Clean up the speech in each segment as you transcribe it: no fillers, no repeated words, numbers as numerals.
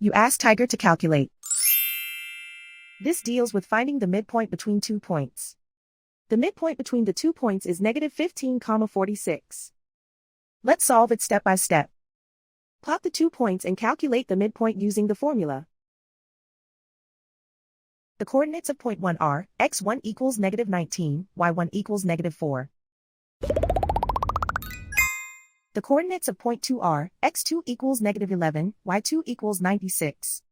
You ask Tiger to calculate. This deals with finding the midpoint between 2 points. The midpoint between the 2 points is -15,46. Let's solve it step by step. Plot the 2 points and calculate the midpoint using the formula. The coordinates of point 1 are, x1 equals -19, y1 equals -4. The coordinates of point 2 are, x2 equals -11, y2 equals 96.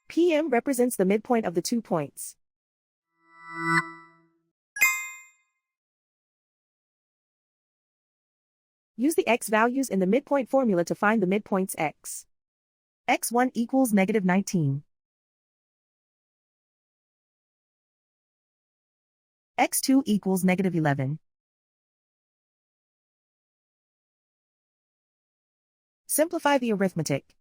PM represents the midpoint of the 2 points. Use the x values in the midpoint formula to find the midpoints x. x1 equals -19. x2 equals -11. Simplify the arithmetic.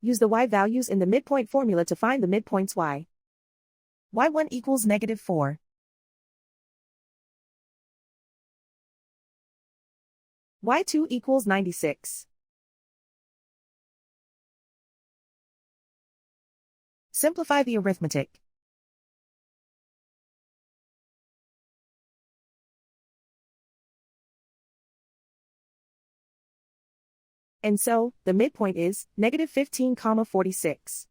Use the y values in the midpoint formula to find the midpoints y. y1 equals -4. y2 equals 96. Simplify the arithmetic. And so, the midpoint is -15,46.